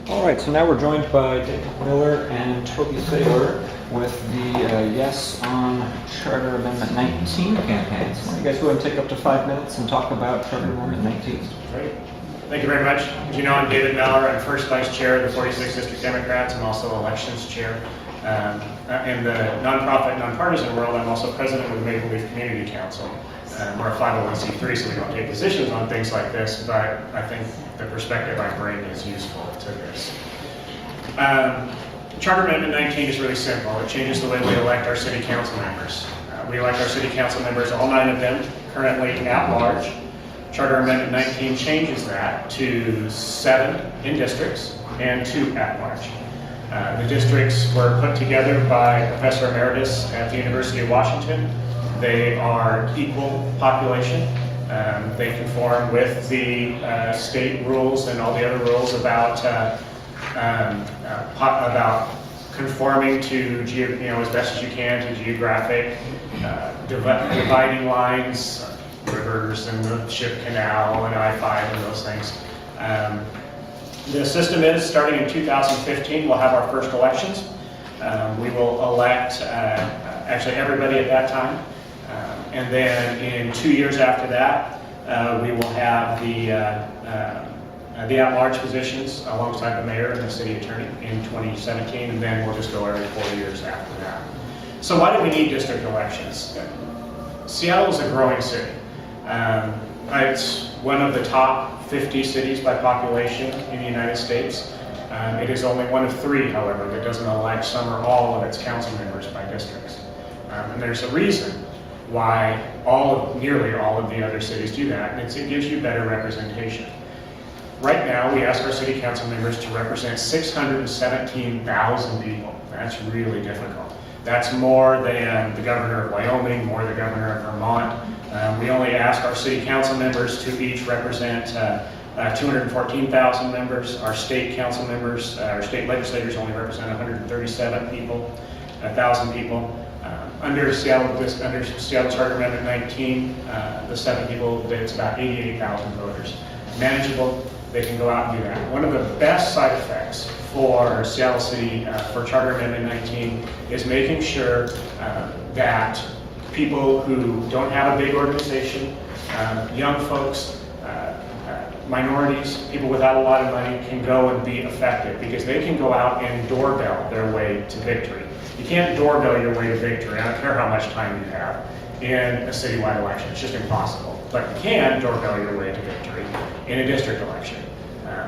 All right, so now we're joined by David Miller and Toby Thaler with the Yes on Charter Amendment 19 campaign. So you guys go ahead and take up to 5 minutes and talk about Charter Amendment 19. Great. Thank you very much. As you know, I'm David Miller. I'm first vice chair of the 46th District Democrats. I'm also elections chair. In the nonprofit, nonpartisan world, I'm also president of the Maple Leaf Community Council. We're a 501c3, so we don't take positions on things like this, but I think the perspective I bring is useful to this. Charter Amendment 19 is really simple. It changes the way we elect our city council members. We elect our city council members, all 9 of them, currently at large. Charter Amendment 19 changes that to 7 in districts and 2 at large. The districts were put together by Professor Emeritus at the University of Washington. They are equal population. They conform with the state rules and all the other rules about conforming to, as best as you can to geographic dividing lines, rivers and the Ship Canal and I-5 and those things. The system is, starting in 2015, we'll have our first elections. We will elect actually everybody at that time. And then in 2 years after that, we will have the at-large positions alongside the mayor and the city attorney in 2017, and then we'll just go every 4 years after that. So why do we need district elections? Seattle is a growing city. It's one of the top 50 cities by population in the United States. It is only one of 3, however, that doesn't elect some or all of its council members by districts. And there's a reason why nearly all of the other cities do that, and it gives you better representation. Right now, we ask our city council members to represent 617,000 people. That's really difficult. That's more than the governor of Wyoming, more than the governor of Vermont. We only ask our city council members to each represent 214,000 members. Our state council members, our state legislators only represent 137,000 people. Under Seattle Charter Amendment 19, the 7 people, it's about 88,000 voters. Manageable, they can go out and do that. One of the best side effects for Seattle City, for Charter Amendment 19, is making sure that people who don't have a big organization, young folks, minorities, people without a lot of money can go and be effective because they can go out and doorbell their way to victory. You can't doorbell your way to victory, I don't care how much time you have, in a citywide election. It's just impossible. But you can doorbell your way to victory in a district election.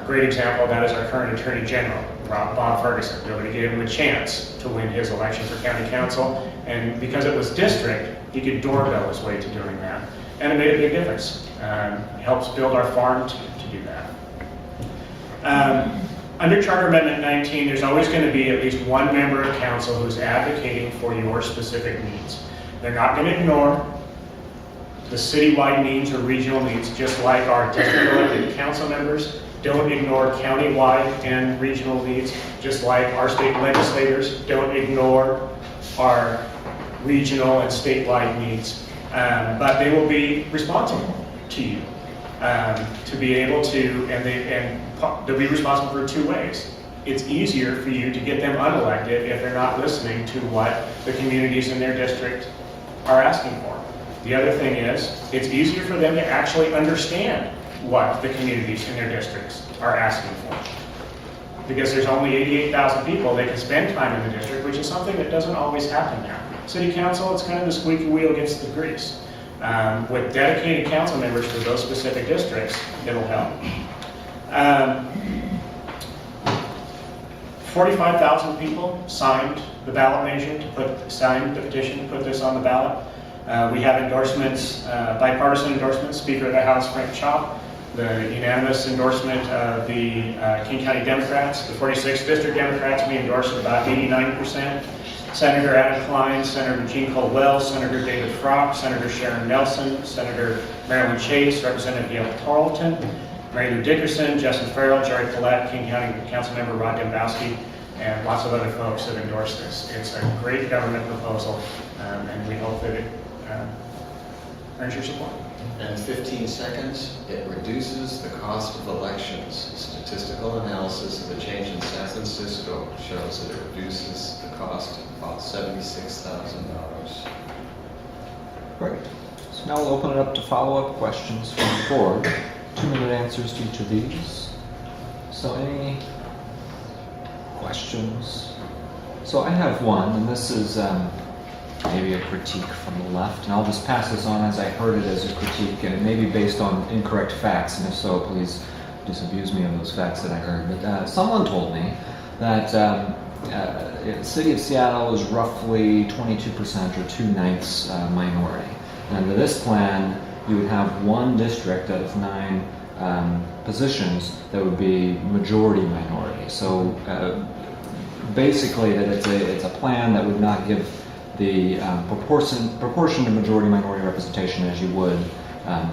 Great example of that is our current Attorney General, Bob Ferguson. Nobody gave him a chance to win his election for county council, and because it was district, he could doorbell his way to doing that. And it made a big difference. It helps build our farm to do that. Under Charter Amendment 19, there's always going to be at least one member of council who's advocating for your specific needs. They're not going to ignore the citywide needs or regional needs, just like our district elected council members don't ignore countywide and regional needs, just like our state legislators don't ignore our regional and statewide needs. But they will be responsible to you to be able to, and they'll be responsible for 2 ways. It's easier for you to get them unelected if they're not listening to what the communities in their district are asking for. The other thing is, it's easier for them to actually understand what the communities in their districts are asking for. Because there's only 88,000 people, they can spend time in the district, which is something that doesn't always happen now. City council, it's kind of the squeaky wheel against the grease. With dedicated council members to those specific districts, it'll help. 45,000 people signed the ballot measure signed the petition to put this on the ballot. We have endorsements, bipartisan endorsements, Speaker of the House Frank Chop, the unanimous endorsement of the King County Democrats, the 46th District Democrats, we endorse at about 89%. Senator Adam Klein, Senator Jean Caldwell, Senator David Frock, Senator Sharon Nelson, Senator Marilyn Chase, Representative Gail Tarleton, Mary Lou Dickerson, Justin Farrell, Jerry Collette, King County Councilmember Rod Dembowski, and lots of other folks have endorsed this. It's a great government proposal, and we hope that it earns your support. and 15 seconds, it reduces the cost of elections. Statistical analysis of the change in San Francisco shows that it reduces the cost about $76,000. Great. So now we'll open it up to follow-up questions from the board. 2-minute answers to each of these. So any questions? So I have one, and this is maybe a critique from the left, and I'll just pass this on as I heard it as a critique, and it may be based on incorrect facts, and if so, please disabuse me of those facts that I heard. But someone told me that the city of Seattle is roughly 22% or 2/9 minority. And under this plan, you would have one district out of 9 positions that would be majority minority. So basically, that it's a plan that would not give the proportion to majority minority representation as you would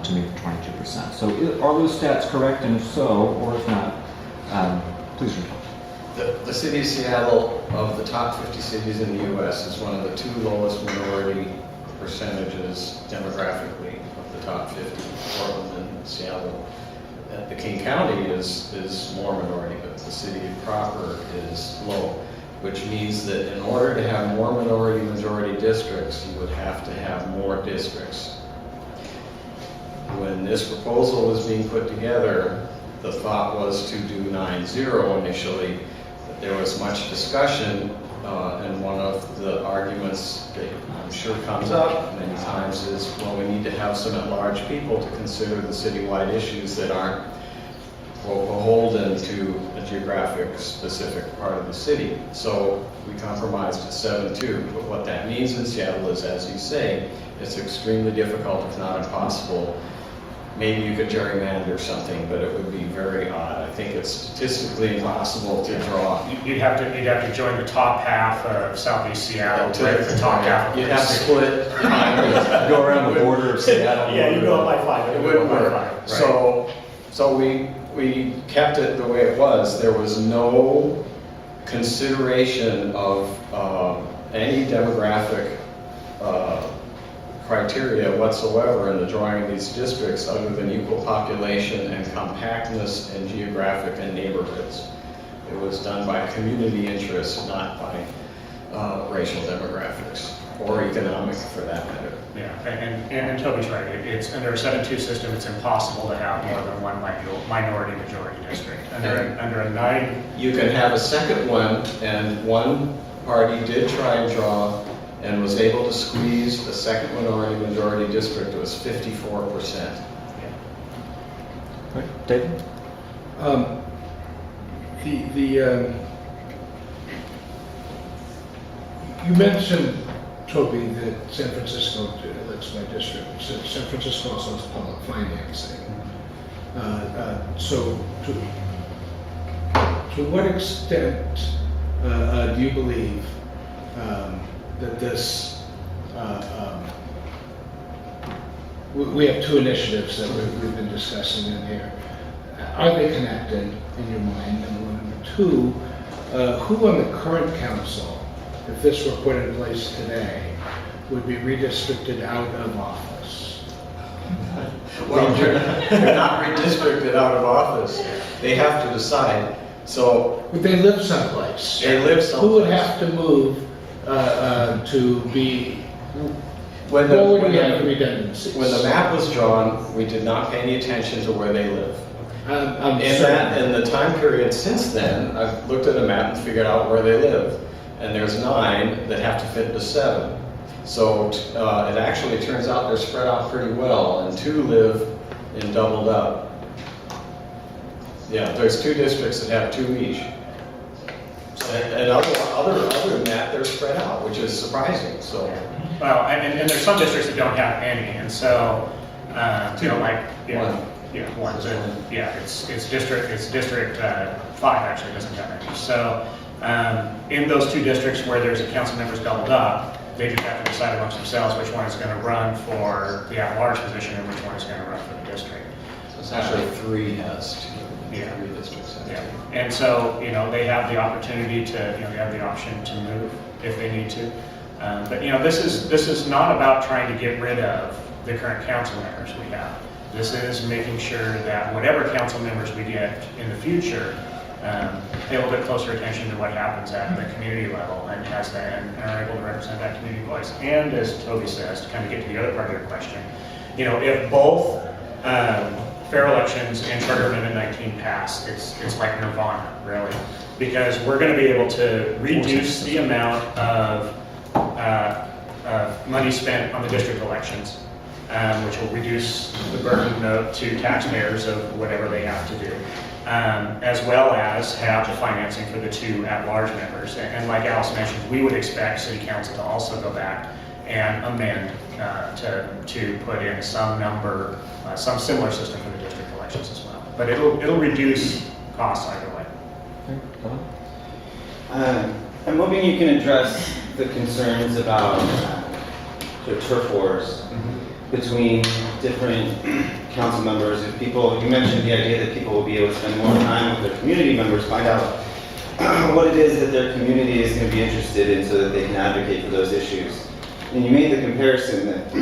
to meet the 22%. So are those stats correct? And if so, or if not, please report. The city of Seattle, of the top 50 cities in the U.S., is one of the 2 lowest minority percentages demographically of the top 50. Portland and Seattle. The King County is more minority, but the city proper is low, which means that in order to have more minority-majority districts, you would have to have more districts. When this proposal was being put together, the thought was to do 9-0 initially. But there was much discussion, and one of the arguments that I'm sure comes up many times is, well, we need to have some at-large people to consider the citywide issues that aren't beholden to a geographic specific part of the city. So we compromised at 7-2. But what that means in Seattle is, as you say, it's extremely difficult, if not impossible. Maybe you could gerrymander something, but it would be very odd. I think it's statistically impossible to draw. You'd have to join the top half of Southeast Seattle with the top half. You'd have to split. Go around the border of Seattle. Yeah, you go up by 5. It wouldn't work. Right. So we kept it the way it was. There was no consideration of any demographic criteria whatsoever in the drawing of these districts other than equal population and compactness and geographic and neighborhoods. It was done by community interest, not by racial demographics or economic for that matter. Yeah, and Toby's right. It's under a 7-2 system. It's impossible to have more than one minority-majority district. Under a 9, you can have a second one, and one party did try and draw and was able to squeeze the second minority-majority district. It was 54%. Right. David? You mentioned, Toby, that San Francisco, that's my district, San Francisco also has public financing. So to what extent do you believe that this, we have 2 initiatives that we've been discussing in here. Are they connected in your mind, number 1? Number 2, who on the current council, if this were put in place today, would be redistricted out of office? Well, they're not redistricted out of office. They have to decide. So Would they live someplace? they live someplace. Who would have to move to be, When what would we have the redundancies? when the map was drawn, we did not pay any attention to where they live. I'm In certain. the time period since then, I've looked at a map and figured out where they live. And there's 9 that have to fit into 7. So it actually turns out they're spread out pretty well, and 2 live in doubled up. Yeah, there's 2 districts that have 2 each. And other than that, they're spread out, which is surprising, so. well, and there's some districts that don't have any, and so, one. So, it's district 5 actually doesn't have any. So, in those 2 districts where there's a council members doubled up, they just have to decide amongst themselves which one is going to run for the at-large position and which one is going to run for the district. So it's actually 3 has 2. Yeah. 3 districts have 2. Yeah. And so, they have the opportunity to, they have the option to move if they need to. But this is not about trying to get rid of the current council members we have. This is making sure that whatever council members we get in the future, pay a little bit closer attention to what happens at the community level and has that, and are able to represent that community voice. And as Toby says, to kind of get to the other part of your question, if both fair elections and Charter Amendment 19 pass, it's like nirvana, really, because we're going to be able to reduce the amount of money spent on the district elections, which will reduce the burden to taxpayers of whatever they have to do, as well as have the financing for the 2 at-large members. And like Alice mentioned, we would expect City Council to also go back and amend to put in some number, some similar system for the district elections as well. But it'll reduce costs either way. Okay, go on. I'm hoping you can address the concerns about the turf wars between different council members. If people, you mentioned the idea that people will be able to spend more time with their community members, find out what it is that their community is going to be interested in so that they can advocate for those issues. And you made the comparison that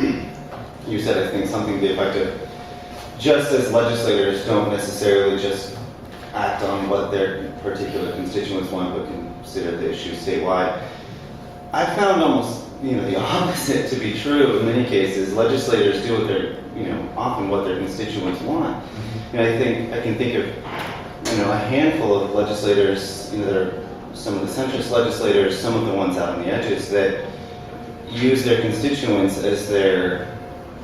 you said, I think, something to the effect of just as legislators don't necessarily just act on what their particular constituents want, but consider the issues statewide. I found almost, the opposite to be true in many cases. Legislators do what their, often what their constituents want. And I can think of, a handful of legislators, that are some of the centrist legislators, some of the ones out on the edges that use their constituents as their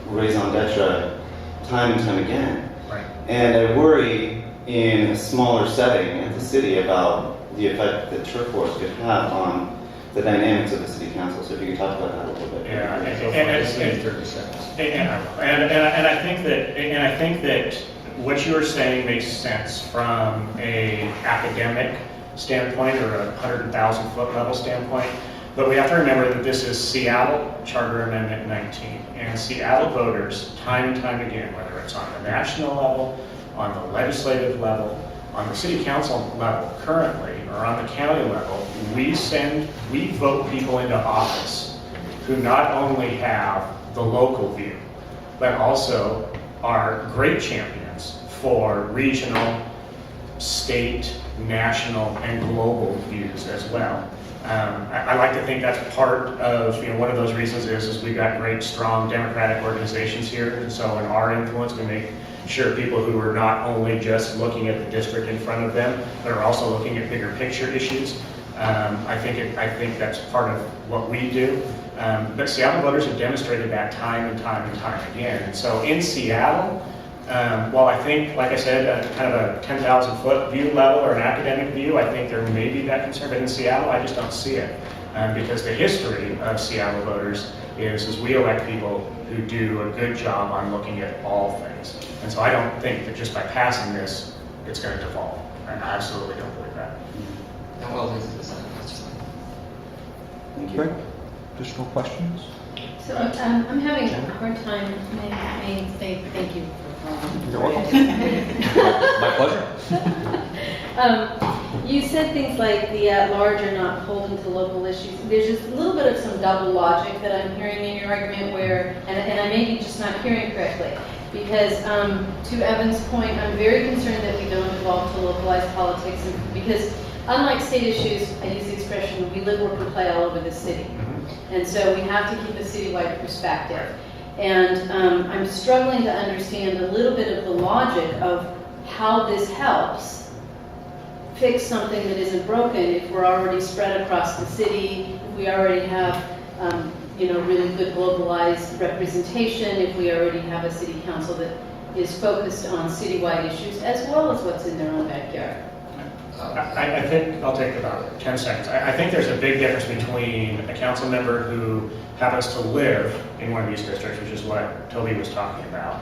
raison d'etre time and time again. Right. And I worry in a smaller setting at the city about the effect that turf wars could have on the dynamics of the city council. So if you could talk about that a little bit. Yeah, And 30 seconds. and I think that what you are saying makes sense from a academic standpoint or a 100,000 foot level standpoint. But we have to remember that this is Seattle Charter Amendment 19, and Seattle voters, time and time again, whether it's on the national level, on the legislative level, on the city council level currently, or on the county level, we vote people into office who not only have the local view, but also are great champions for regional, state, national, and global views as well. I like to think that's part of, one of those reasons is we've got great, strong democratic organizations here, and so in our influence we make sure people who are not only just looking at the district in front of them, but are also looking at bigger picture issues. I think that's part of what we do. But Seattle voters have demonstrated that time and time and time again. And so in Seattle, while I think, like I said, kind of a 10,000 foot view level or an academic view, I think there may be that concern. But in Seattle, I just don't see it. Because the history of Seattle voters is we elect people who do a good job on looking at all things. And so I don't think that just by passing this, it's going to devolve. I absolutely don't believe that. And well, this is Thank you. Great. Additional questions? So I'm having a hard time, may I say thank you for calling. You're welcome. My pleasure. You said things like the at-large are not beholden to local issues. There's just a little bit of some double logic that I'm hearing in your argument where, and I may be just not hearing correctly, because to Evan's point, I'm very concerned that we don't evolve to localized politics, because unlike state issues, I use the expression, we live, work, and play all over the city. And so we have to keep a citywide perspective. And I'm struggling to understand a little bit of the logic of how this helps fix something that isn't broken if we're already spread across the city, if we already have really good globalized representation, if we already have a city council that is focused on citywide issues as well as what's in their own backyard. I think I'll take about 10 seconds. I think there's a big difference between a council member who happens to live in one of these districts, which is what Toby was talking about,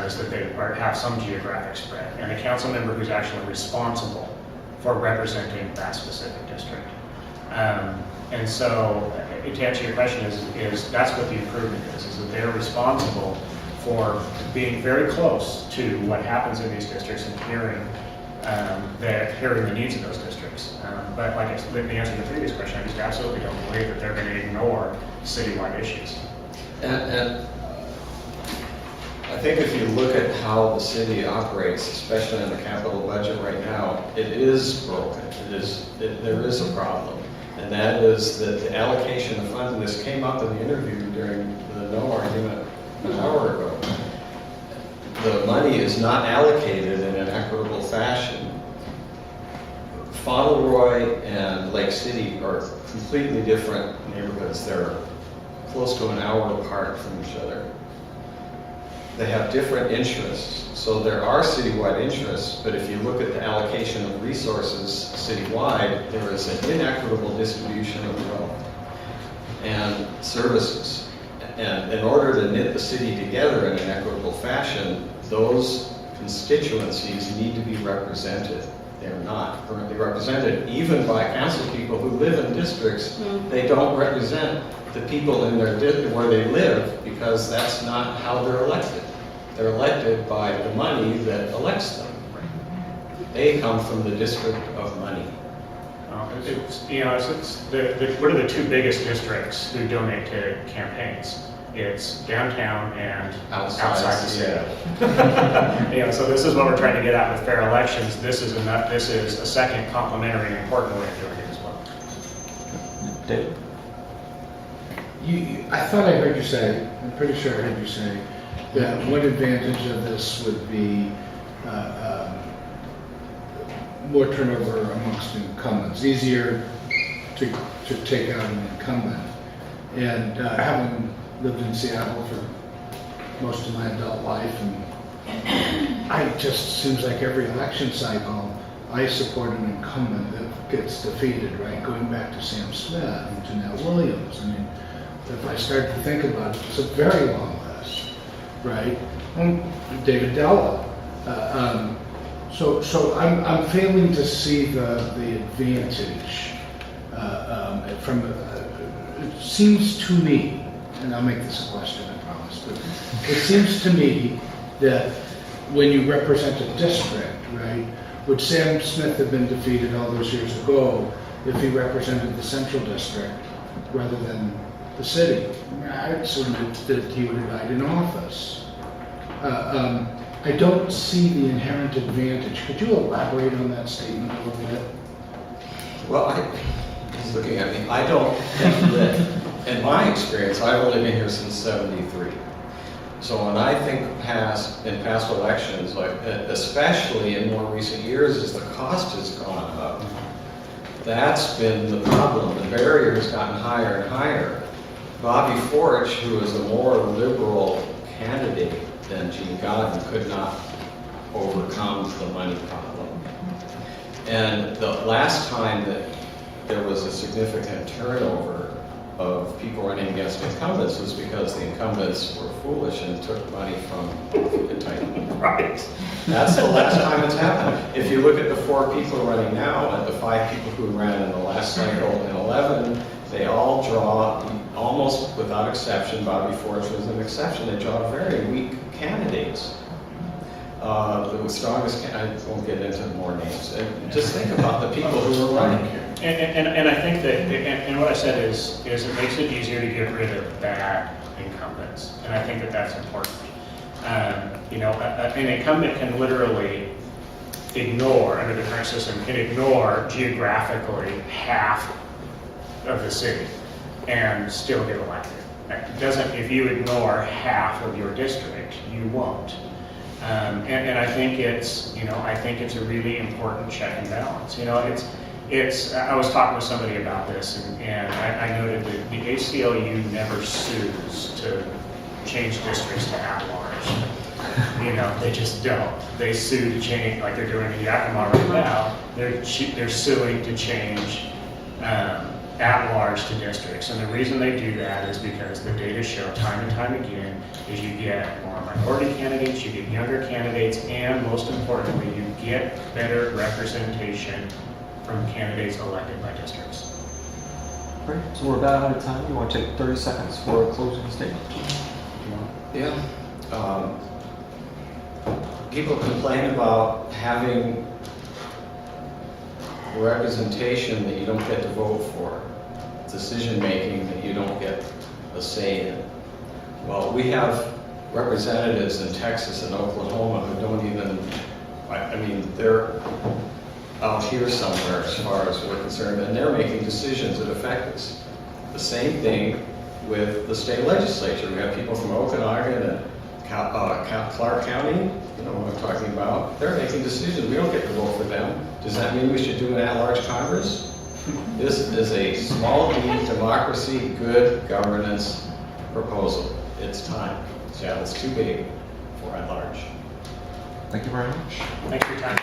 is that they have some geographic spread, and a council member who's actually responsible for representing that specific district. And so, to answer your question, is that's what the improvement is that they're responsible for being very close to what happens in these districts and hearing the needs of those districts. But like the answer to the previous question, I just absolutely don't believe that they're going to ignore citywide issues. And I think if you look at how the city operates, especially in the capital budget right now, it is broken. There is a problem. And that is that the allocation of funds, and this came up in the interview during the no argument an hour ago. The money is not allocated in an equitable fashion. Fauntleroy and Lake City are completely different neighborhoods. They're close to an hour apart from each other. They have different interests. So there are citywide interests, but if you look at the allocation of resources citywide, there is an inequitable distribution of wealth and services. And in order to knit the city together in an equitable fashion, those constituencies need to be represented. They're not currently represented, even by council people who live in districts. They don't represent the people in their where they live, because that's not how they're elected. They're elected by the money that elects them. They come from the district of money. What are the two biggest districts who donate to campaigns? It's downtown and outside the city. So this is what we're trying to get at with fair elections. This is a second complementary and important way of doing it as well. David? I thought I heard you say, I'm pretty sure I heard you say, that one advantage of this would be more turnover amongst incumbents, easier to take out an incumbent. And having lived in Seattle for most of my adult life, and it just seems like every election cycle, I support an incumbent that gets defeated, right? Going back to Sam Smith and Janelle Williams. I mean, if I start to think about it, it's a very long list, right? David Della. So I'm failing to see the advantage from. It seems to me, and I'll make this a question, I promise, but it seems to me that when you represent a district, right, would Sam Smith have been defeated all those years ago if he represented the central district rather than the city? I assume that he would have died in office. I don't see the inherent advantage. Could you elaborate on that statement a little bit? Well, he's looking at me. I don't think that, in my experience, I've only been here since '73. So when I think in past elections, like especially in more recent years, as the cost has gone up, that's been the problem. The barrier has gotten higher and higher. Bobby Forich, who is a more liberal candidate than Gene Godden, could not overcome the money problem. And the last time that there was a significant turnover of people running against incumbents was because the incumbents were foolish and took money from the type. Right. That's the last time it's happened. If you look at the 4 people running now and the 5 people who ran in the last cycle in 11, they all draw, almost without exception, Bobby Forich was an exception, they draw very weak candidates. The strongest, I won't get into more names. Just think about the people who are running here. And I think that, and what I said is it makes it easier to get rid of bad incumbents, and I think that that's important. An incumbent can literally ignore, under the current system, can ignore geographically half of the city and still get elected. It doesn't, if you ignore half of your district, you won't. And I think it's a really important check and balance. I was talking with somebody about this, and I noted that the ACLU never sues to change districts to at-large. They just don't. They sue to change, like they're doing in Yakima right now. They're suing to change at-large to districts, and the reason they do that is because the data show time and time again is you get more minority candidates, you get younger candidates, and most importantly, you get better representation from candidates elected by districts. Great. So we're about out of time. You want to take 30 seconds for a closing statement? Yeah. People complain about having representation that you don't get to vote for, decision making that you don't get a say in. Well, we have representatives in Texas and Oklahoma who don't even, I mean, they're out here somewhere as far as we're concerned, and they're making decisions that affect us. The same thing with the state legislature. We have people from Okanagan and Clark County, you know what I'm talking about. They're making decisions. We don't get to vote for them. Does that mean we should do an at-large Congress? This is a small d democracy, good governance proposal. It's time. Yeah, it's too big for at-large. Thank you very much. Thanks for your time.